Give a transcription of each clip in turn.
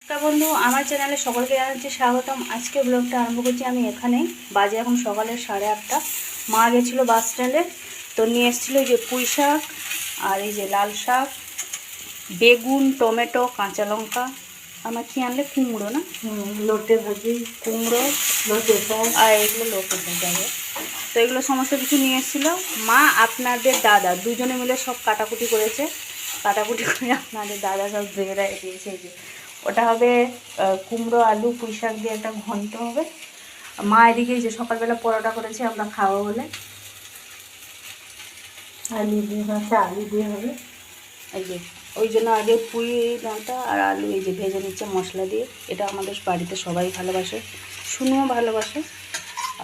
বন্ধু আমার চ্যানেলে সকলকে জানাচ্ছি স্বাগতম। আজকে ব্লগটা আরম্ভ করছি আমি এখানেই। বাজে এখন সকালে 8:30। মা গেছিলো বাস স্ট্যান্ডে, তো নিয়ে এসেছিলো এই যে পুঁই শাক আর এই যে লাল শাক, বেগুন, টমেটো, কাঁচা লঙ্কা, আমার কি আনলে কুমড়ো না লোটে ভাজি, কুমড়ো, লোটে শাক আর এগুলো লোকে যাবে। তো এগুলো সমস্ত কিছু নিয়ে এসেছিলো মা। আপনাদের দাদা দুজনে মিলে সব কাটাকুটি করেছে। কাটাকুটি করে আপনাদের দাদা সব ধুয়ে দিয়েছে। এই যে ওটা হবে কুমড়ো, আলু, পুঁই শাক দিয়ে একটা ঘন্ট হবে। মা এদিকে যে সকালবেলা পরোটা করেছে আমরা খাবো বলে। আলু দিয়ে ভাজা, আলু দিয়ে হবে। এই যে ওই জন্য আগে পুঁই ডাঁটা আর আলু এই যে ভেজে নিচ্ছে মশলা দিয়ে। এটা আমাদের বাড়িতে সবাই ভালোবাসে, শুনুও ভালোবাসে,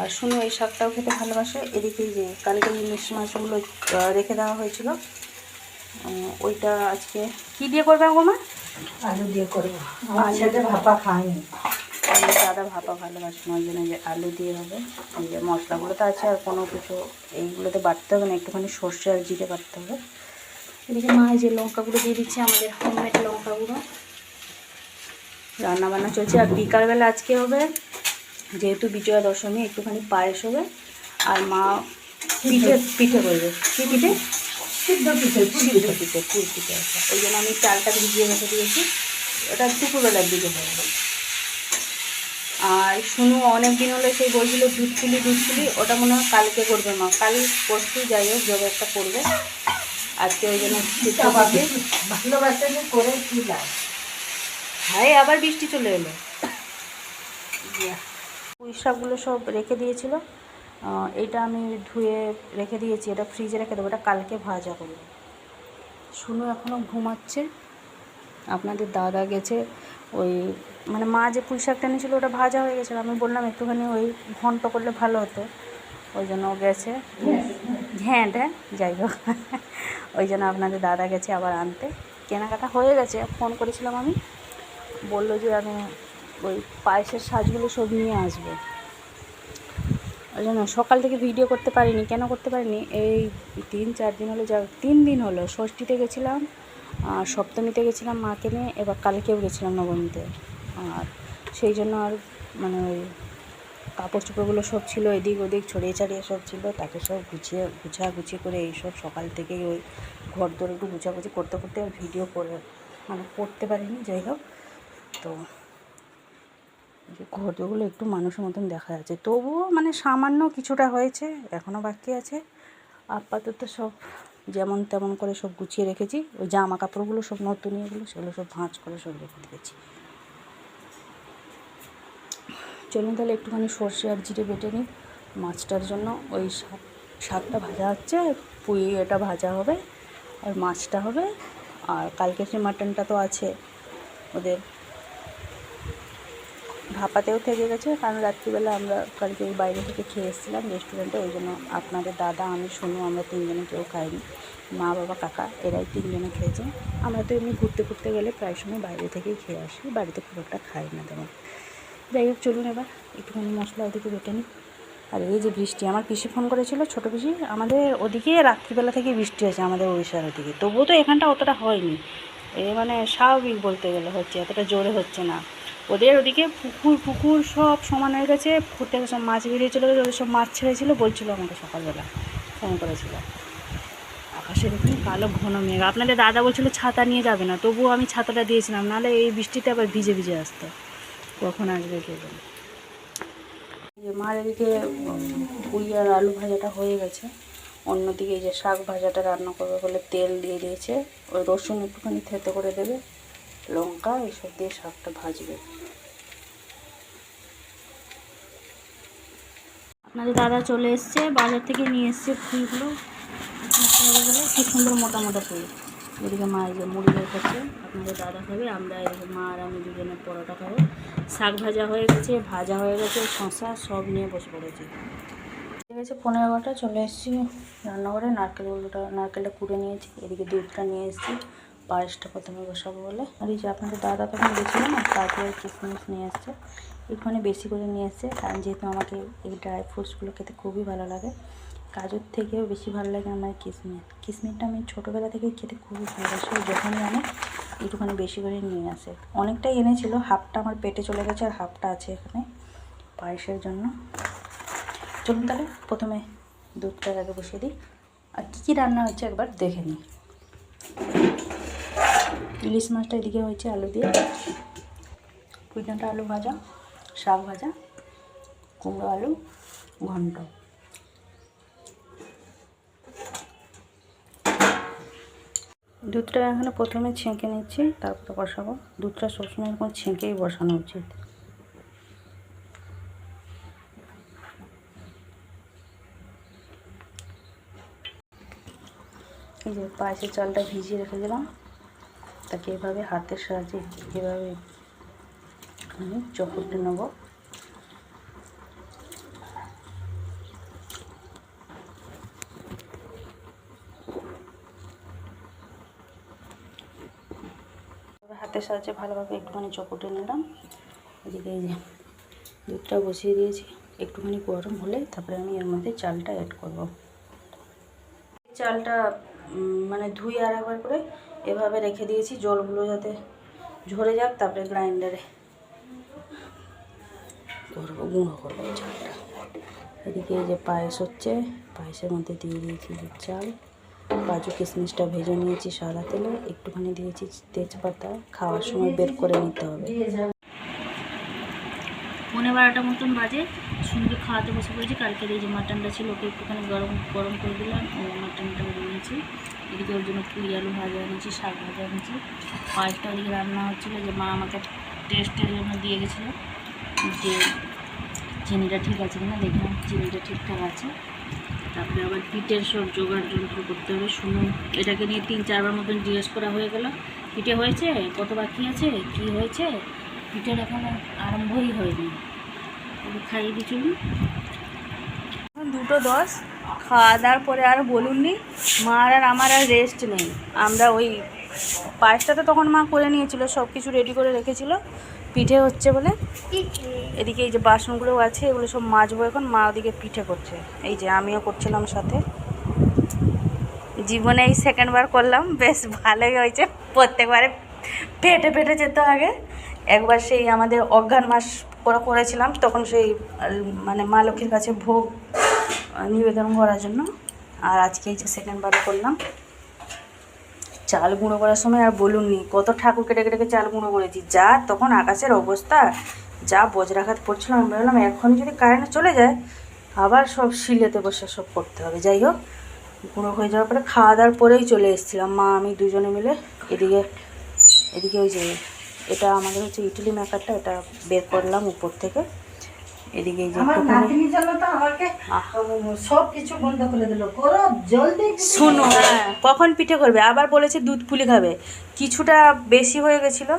আর শুনু এই শাকটাও খেতে ভালোবাসে। এদিকে এই যে কালকে ইলিশ মাছগুলো রেখে দেওয়া হয়েছিল, ওইটা আজকে কী দিয়ে করবে গো মা? আলু দিয়ে করবো। আমার ছেলে ভাপা খায়নি। দাদা ভাপা ভালোবাসে না, ওই জন্য যে আলু দিয়ে হবে। এই যে মশলাগুলো তো আছে, আর কোনো কিছু এইগুলোতে বাটতে হবে না, একটুখানি সর্ষে আর জিরে বাটতে হবে। এদিকে মা এই যে লঙ্কাগুলো দিয়ে দিচ্ছে, আমাদের হোমমেড লঙ্কাগুলো। রান্নাবান্না চলছে। আর বিকালবেলা আজকে হবে, যেহেতু বিজয়া দশমী, একটুখানি পায়েস হবে। আর মা পিঠে করবে। কী পিঠে? সিদ্ধ পিঠে, সিদ্ধ পিঠে, পুর পিঠে আছে। ওই জন্য আমি চালটা ভিজিয়ে রেখে দিয়েছি, ওটা দুপুরবেলার দিকে হবে। আর শুনু অনেক দিন হলে সেই বলছিল দুধ পুলি, ওটা মনে হয় কালকে করবে মা, কাল পরশু যাই হোক যবে একটা করবে। আজকে ওই জন্য ভালোবাসে করে কি লাভ। হাই আবার বৃষ্টি চলে এলো। পুঁই শাকগুলো সব রেখে দিয়েছিল, এইটা আমি ধুয়ে রেখে দিয়েছি, এটা ফ্রিজে রেখে দেবো, এটা কালকে ভাজা করবো। শুনু এখনও ঘুমাচ্ছে। আপনাদের দাদা গেছে ওই, মানে মা যে পুঁই শাকটা নিয়েছিল ওটা ভাজা হয়ে গেছিলো, আমি বললাম একটুখানি ওই ঘন্ট করলে ভালো হতো, ওই জন্য ও গেছে। হ্যাঁ যাই হোক, ওই জন্য আপনাদের দাদা গেছে আবার আনতে। কেনাকাটা হয়ে গেছে, ফোন করেছিলাম আমি, বললো যে আমি ওই পায়েসের সাজগুলো সব নিয়ে আসবো। ওই জন্য সকাল থেকে ভিডিও করতে পারিনি। কেন করতে পারিনি? এই 3-4 দিন হলো, 3 দিন হলো। ষষ্ঠীতে গেছিলাম, আর সপ্তমীতে গেছিলাম মাকে নিয়ে, এবার কালকেও গেছিলাম নবমীতে। আর সেই জন্য আর মানে ওই কাপড় চোপড়গুলো সব ছিল এদিক ওদিক ছড়িয়ে ছাড়িয়ে সব ছিল, তাকে সব গুছিয়ে করে এইসব সকাল থেকেই ওই ঘর দোর একটু গুছাগুছি করতে করতে আর ভিডিও করে করতে পারিনি। যাই হোক, তো যে ঘরগুলো একটু মানুষের মতন দেখা যাচ্ছে, তবুও মানে সামান্য কিছুটা হয়েছে, এখনও বাকি আছে। আপাতত সব যেমন তেমন করে সব গুছিয়ে রেখেছি। ওই জামা কাপড়গুলো সব নতুন এগুলো, সেগুলো সব ভাঁজ করে সব রেখে দিয়েছি। চলুন তাহলে একটুখানি সর্ষে আর জিরে বেটে নিই মাছটার জন্য। ওই শাকটা ভাজা হচ্ছে, পুঁই এটা ভাজা হবে, আর মাছটা হবে। আর কালকে সে মাটনটা তো আছে ওদের, ভাপাতেও থেকে গেছে, কারণ রাত্রিবেলা আমরা কালকে ওই বাইরে থেকে খেয়ে এসেছিলাম রেস্টুরেন্টে। ওই জন্য আপনাদের দাদা, আমি, শুনু, আমরা 3 জনে কেউ খাইনি। মা, বাবা, কাকা এরাই 3 জনে খেয়েছে। আমরা তো এমনি ঘুরতে গেলে প্রায় সময় বাইরে থেকেই খেয়ে আসি, বাড়িতে খুব একটা খাই না তেমন। যাই হোক, চলুন এবার একটুখানি মশলা ওদিকে বেটে নিই। আর এই যে বৃষ্টি, আমার পিসি ফোন করেছিল, ছোটো পিসি, আমাদের ওদিকে রাত্রিবেলা থেকে বৃষ্টি হয়েছে, আমাদের উড়িষ্যার ওদিকে। তবুও তো এখানটা অতটা হয়নি, মানে স্বাভাবিক বলতে গেলে হচ্ছে, এতটা জোরে হচ্ছে না। ওদের ওদিকে পুকুর সব সমান হয়ে গেছে, পুকুর থেকে সব মাছ বেরিয়ে চলে গেছে, ওদের সব মাছ ছেড়েছিল বলছিল আমাকে সকালবেলা, ফোন করেছিল। আকাশে দেখুন কালো ঘন মেঘ। আপনাদের দাদা বলছিল ছাতা নিয়ে যাবে না, তবুও আমি ছাতাটা দিয়েছিলাম, নাহলে এই বৃষ্টিতে আবার ভিজে আসতো। কখন আসবে কে জানে। মার এদিকে পুঁই আর আলু ভাজাটা হয়ে গেছে, অন্যদিকে এই যে শাক ভাজাটা রান্না করবে বলে তেল দিয়ে দিয়েছে। ওই রসুন একটুখানি থেতো করে দেবে, লঙ্কা এইসব দিয়ে শাকটা ভাজবে। আপনাদের দাদা চলে এসছে, বাজার থেকে নিয়ে এসছে পুঁইগুলো, খুব সুন্দর মোটা মোটা পুঁই। এদিকে মা এই যে মুড়ি বের করছে, আপনাদের দাদা খাবে, আমরা এদিকে মা আর আমি দুজনে পরোটা খাবো। শাক ভাজা হয়ে গেছে, শশা সব নিয়ে বসে পড়েছি। ঠিক আছে, 15টা চলে এসেছি রান্নাঘরে। নারকেলটা কুড়ে নিয়েছি, এদিকে দুধটা নিয়ে এসেছি, পায়েসটা প্রথমে বসাবো বলে। আর এই যে আপনাদের দাদা তখন গেছিলো না, তারপরে কিশমিশ নিয়ে এসছে, একটুখানি বেশি করে নিয়ে এসছে, কারণ যেহেতু আমাকে এই ড্রাই ফ্রুটসগুলো খেতে খুবই ভালো লাগে। কাজুর থেকেও বেশি ভালো লাগে আমার কিশমিশ। কিশমিশটা আমি ছোটোবেলা থেকে খেতে খুবই ভালোবাসি। যখনই আনে একটুখানি বেশি করে নিয়ে আসে। অনেকটাই এনেছিল, হাফটা আমার পেটে চলে গেছে আর হাফটা আছে এখানে পায়েসের জন্য। চলুন তাহলে প্রথমে দুধটা আগে বসিয়ে দিই। আর কী কী রান্না হচ্ছে একবার দেখে নিই। ইলিশ মাছটা এদিকে হয়েছে আলু দিয়ে, পুঁইডাঁটা আলু ভাজা, শাক ভাজা, কুমড়ো আলু ঘন্ট। দুধটা এখানে প্রথমে ছেঁকে নিচ্ছি, তারপরে বসাবো। দুধটা সবসময় এরকম ছেঁকেই বসানো উচিত। এই যে পায়েসের চালটা ভিজিয়ে রেখে দিলাম, তাকে এভাবে হাতের সাহায্যে এভাবে আমি চকুটে নেব। হাতের সাহায্যে ভালোভাবে একটুখানি চকুটে নিলাম। এদিকে এই যে দুধটা বসিয়ে দিয়েছি, একটুখানি গরম হলে তারপরে আমি এর মধ্যে চালটা অ্যাড করব। চালটা মানে ধুয়ে আর একবার করে এভাবে রেখে দিয়েছি, জলগুলো যাতে ঝরে যাক, তারপরে গ্রাইন্ডারে করবো, গুঁড়ো করবো চালটা। এদিকে এই যে পায়েস হচ্ছে, পায়েসের মধ্যে দিয়ে দিয়েছি চাল, কাজু কিশমিশটা ভেজে নিয়েছি সাদা তেলে, একটুখানি দিয়েছি তেজপাতা, খাওয়ার সময় বের করে নিতে হবে। 11:30 মতন বাজে, সুন্দর খাওয়াতে বসে পড়েছি। কালকের এই যে মাটনটা ছিল ওকে একটুখানি গরম করে দিলাম, ও মাটনটা নিয়েছি। এদিকে ওর জন্য পুঁই আলু ভাজা এনেছি, শাক ভাজা এনেছি। পায়েসটা ওদিকে রান্না হচ্ছিলো, যে মা আমাকে টেস্টের জন্য দিয়ে গেছিলো যে চিনিটা ঠিক আছে কিনা, দেখলাম চিনিটা ঠিকঠাক আছে। তারপরে আবার পিঠের সব জোগাড় যন্ত্র করতে হবে। শুনুন, এটাকে নিয়ে 3-4 বার মতন জিজ্ঞেস করা হয়ে গেল, পিঠে হয়েছে, কত বাকি আছে, কি হয়েছে। পিঠের এখনো আরম্ভই হয়নি। খাইয়ে দিয়ে চলুন। 2:10 খাওয়া দাওয়ার পরে আর বলুননি, মার আর আমার আর রেস্ট নেই। আমরা ওই পায়েসটা তো তখন মা করে নিয়েছিল, সব কিছু রেডি করে রেখেছিল পিঠে হচ্ছে বলে। এদিকে এই যে বাসনগুলোও আছে, এগুলো সব মাজবো এখন। মা ওদিকে পিঠে করছে, এই যে আমিও করছিলাম সাথে। জীবনে এই সেকেন্ডবার করলাম, বেশ ভালোই হয়েছে। প্রত্যেকবারে পেটে পেটে যেত আগে। একবার সেই আমাদের অজ্ঞান মাস করেছিলাম, তখন সেই মানে মা লক্ষ্মীর কাছে ভোগ নিবেদন করার জন্য। আর আজকে এই যে সেকেন্ডবারও করলাম। চাল গুঁড়ো করার সময় আর বলুননি, কত ঠাকুর কেটে কেটে চাল গুঁড়ো করেছি। যা তখন আকাশের অবস্থা, যা বজ্রাঘাত পড়ছিল, আমি বললাম এখন যদি কারেন্ট চলে যায় আবার সব শিলেতে বসে সব করতে হবে। যাই হোক, গুঁড়ো হয়ে যাওয়ার পরে খাওয়া দাওয়ার পরেই চলে এসেছিলাম মা আমি দুজনে মিলে। এদিকে ওই যে এটা আমাদের হচ্ছে ইডলি মেকারটা, এটা বের করলাম উপর থেকে। এদিকে এই যে সব কিছু বন্ধ করে দিল, করো জলদি। শুনো, হ্যাঁ কখন পিঠে করবে, আবার বলেছে দুধ পুলি খাবে। কিছুটা বেশি হয়ে গেছিলো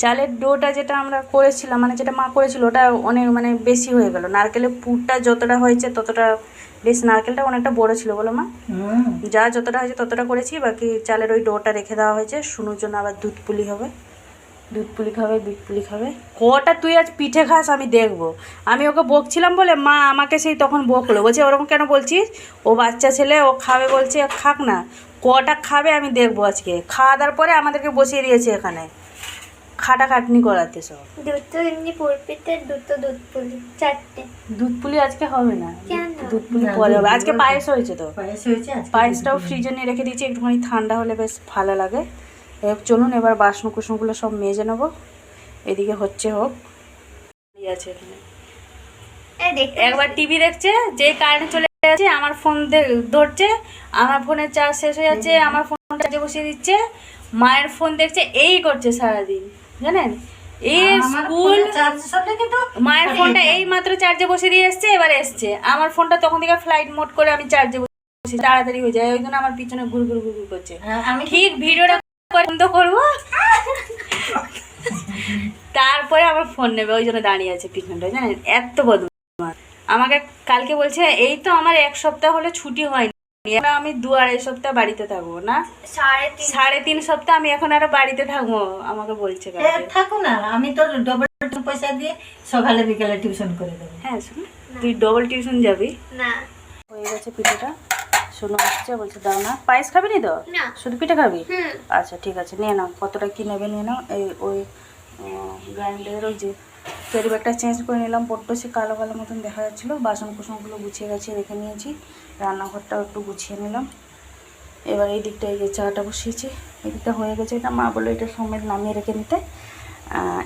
চালের ডোটা, যেটা আমরা করেছিলাম মানে যেটা মা করেছিল, ওটা অনেক মানে বেশি হয়ে গেল। নারকেলের পুরটা যতটা হয়েছে ততটা বেশ, নারকেলটা অনেকটা বড় ছিল বলো মা। যা যতটা হয়েছে ততটা করেছি, বাকি চালের ওই ডোটা রেখে দেওয়া হয়েছে। শুনুর জন্য আবার দুধ পুলি হবে, দুধ পুলি খাবে। কটা তুই আজ পিঠে খাস আমি দেখবো। আমি ওকে বকছিলাম বলে মা আমাকে সেই তখন বকলো, বলছে ওরকম কেন বলছিস, ও বাচ্চা ছেলে, ও খাবে বলছে, খাক না, কটা খাবে আমি দেখবো আজকে। খাওয়া দাওয়ার পরে আমাদেরকে বসিয়ে দিয়েছে এখানে খাটাখাটনি করাতে সব। দুধ তো এমনি পড়পিতে, দুধ পুলি 4টে। দুধ পুলি আজকে হবে না, দুধ পুলি পরে হবে। আজকে পায়েস হয়েছে তো, পায়েসটাও ফ্রিজে নিয়ে রেখে দিয়েছি, একটুখানি ঠান্ডা হলে বেশ ভালো লাগে। চলুন এবার বাসন কুসনগুলো সব মেজে নেবো। এদিকে হচ্ছে হোক আছে এখানে একবার টিভি দেখছে, যে কারেন্ট চলে যাচ্ছে আমার ফোন ধরছে, আমার ফোনের চার্জ শেষ হয়ে যাচ্ছে, আমার ফোন চার্জে বসিয়ে দিচ্ছে, মায়ের ফোন দেখছে, এই করছে সারাদিন জানেন। এই স্কুল মায়ের ফোনটা এই মাত্র চার্জে বসে দিয়ে এসছে, এবার এসছে আমার ফোনটা তখন থেকে ফ্লাইট মোড করে আমি চার্জে বসে, তাড়াতাড়ি হয়ে যায়, ওই জন্য আমার পিছনে ঘুর ঘুর করছে। আমি ঠিক ভিডিওটা বন্ধ করবো তারপরে আমার ফোন নেবে, ওই জন্য দাঁড়িয়ে আছে পিছনটা জানেন, এত বদমাশ। আমাকে কালকে বলছে এই তো আমার 1 সপ্তাহ হলে ছুটি হয়নি, আমি 2-2.5 সপ্তাহ বাড়িতে থাকবো না, 3.5 সপ্তাহ আমি এখন আরো বাড়িতে থাকবো। আমাকে বলছে থাকো না, আমি তো ডবল পয়সা দিয়ে সকালে বিকালে টিউশন করে দেবো। হ্যাঁ শুন, তুই ডবল টিউশন যাবি না, হয়ে গেছে পিঠেটা। শুনো আসছে, বলছে দাও না। পায়েস খাবি নি তো? না। শুধু পিঠে খাবি? হুম। আচ্ছা ঠিক আছে, নিয়ে নাও। কতটা কী নেবে নিয়ে নাও। এই ওই গ্রাইন্ডারের ওই যে ক্যারি ব্যাগটা চেঞ্জ করে নিলাম, বড্ড সে কালো কালো মতন দেখা যাচ্ছিলো। বাসন কুসনগুলো গুছিয়ে গেছে রেখে নিয়েছি, রান্নাঘরটাও একটু গুছিয়ে নিলাম। এবার এই দিকটা এই যে চাটা বসিয়েছি, এই দিকটা হয়ে গেছে। এটা মা বললো এটা সমেত নামিয়ে রেখে নিতে।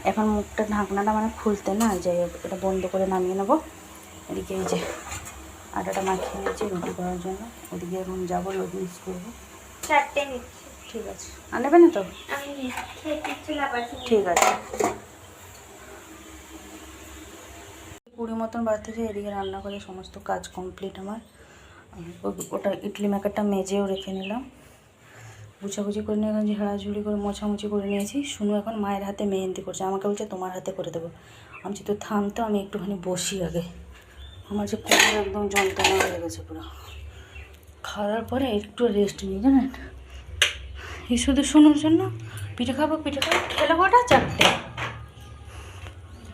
এখন মুখটা ঢাকনাটা মানে খুলতে না, যাই হোক এটা বন্ধ করে নামিয়ে নেবো। এদিকে এই যে আটাটা মাখিয়ে নিয়েছি রুটি করার জন্য। ওদিকে এখন যাবো, লোড মিক্স করবো। 4টে নিচ্ছি। ঠিক আছে, আর নেবে না তো? আমি খেয়ে কিছু লাপাচ্ছি। ঠিক আছে। 20 মতন বাড়তেছে। এদিকে রান্না করে সমস্ত কাজ কমপ্লিট আমার। ওটা ইডলি মেকারটা মেজেও রেখে নিলাম, গুছাগুছি করে নিয়ে গেছি, ঝাড়াঝুড়ি করে মোছামুছি করে নিয়েছি। শুনু এখন মায়ের হাতে মেহেন্দি করছে, আমাকে বলছে তোমার হাতে করে দেবো। আমি বলছি তো থাম তো, আমি একটুখানি বসি আগে। আমার যে কোমর একদম যন্ত্রণা হয়ে গেছে পুরো। খাওয়ার পরে একটু রেস্ট নিই, জানেন। এই শুধু শুনুর জন্য পিঠে খাবো খেলে কটা? 4টে।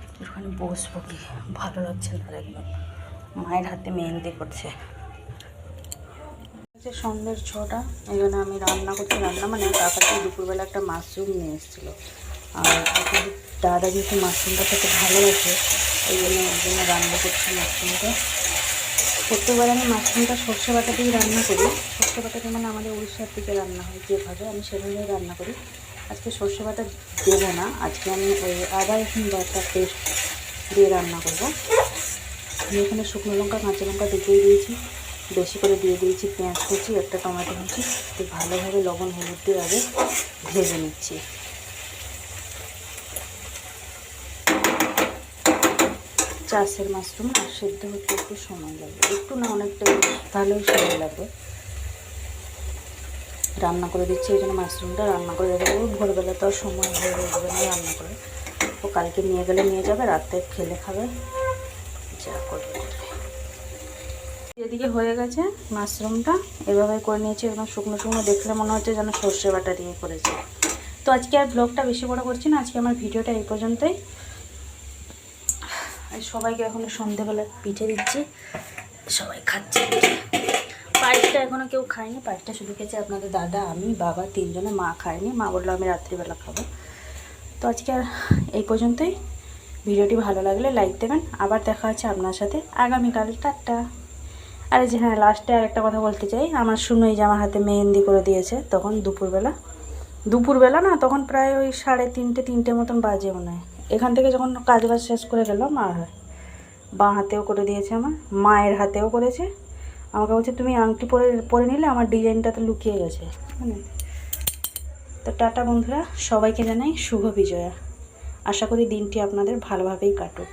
একটুখানি বসবো, কি ভালো লাগছে না একদম। মায়ের হাতে মেহেন্দি করছে। সন্ধ্যের 6টা, এই জন্য আমি রান্না করছি। রান্না মানে কাকাকে দুপুরবেলা একটা মাশরুম নিয়ে এসেছিলো, আর দাদা যেহেতু মাশরুমটা খেতে ভালোবাসে, এই জন্য রান্না করছি মাশরুমটা। প্রত্যেকবার আমি মাশরুমটা সর্ষে বাটা দিয়ে রান্না করি। সর্ষে বাটা দিয়ে মানে আমাদের উড়িষ্যার দিকে রান্না হয় যেভাবে, আমি সেভাবেই রান্না করি। আজকে সর্ষে বাটা দেবো না, আজকে আমি ওই আদা রসুন বাটা পেস্ট দিয়ে রান্না করবো। আমি এখানে শুকনো লঙ্কা কাঁচা লঙ্কা দুটোই দিয়েছি, বেশি করে দিয়ে দিয়েছি পেঁয়াজ কুচি, একটা টমেটো কুচি। তো ভালোভাবে লবণ হলুদ দিয়ে আগে ভেজে নিচ্ছি। চাষের মাশরুম না, সেদ্ধ হতে একটু সময় লাগবে, একটু না অনেকটা ভালোই সময় লাগবে। রান্না করে দিচ্ছি, এই জন্য মাশরুমটা রান্না করে রেখে দেবো। ভোরবেলা তো আর সময় হয়ে যাবে না রান্না করে। ও কালকে নিয়ে গেলে নিয়ে যাবে, রাতে খেলে খাবে, যা করবে করবে। এদিকে হয়ে গেছে মাশরুমটা, এভাবে করে নিয়েছি একদম শুকনো শুকনো, দেখলে মনে হচ্ছে যেন সর্ষে বাটা দিয়ে করেছে। তো আজকে আর ব্লগটা বেশি বড় করছি না, আজকে আমার ভিডিওটা এই পর্যন্তই। সবাইকে এখন সন্ধেবেলা পিঠে দিচ্ছি, সবাই খাচ্ছে পিঠে। পায়েসটা এখনও কেউ খায়নি, পায়েসটা শুধু খেয়েছে আপনাদের দাদা, আমি, বাবা, 3 জনে। মা খায়নি, মা বললো আমি রাত্রিবেলা খাবো। তো আজকে আর এই পর্যন্তই। ভিডিওটি ভালো লাগলে লাইক দেবেন। আবার দেখা হচ্ছে আপনার সাথে আগামীকাল। টাটা। আর এই যে হ্যাঁ, লাস্টে আর একটা কথা বলতে চাই। আমার শুনো এই যে আমার হাতে মেহেন্দি করে দিয়েছে, তখন দুপুরবেলা না, তখন প্রায় ওই 3:30 মতন বাজে মনে হয়। এখান থেকে যখন কাজ বাজ শেষ করে গেলাম, আর বাঁ হাতেও করে দিয়েছে, আমার মায়ের হাতেও করেছে। আমাকে বলছে তুমি আংটি পরে নিলে আমার ডিজাইনটা তো লুকিয়ে গেছে। তো টাটা বন্ধুরা, সবাইকে জানাই শুভ বিজয়া। আশা করি দিনটি আপনাদের ভালোভাবেই কাটুক।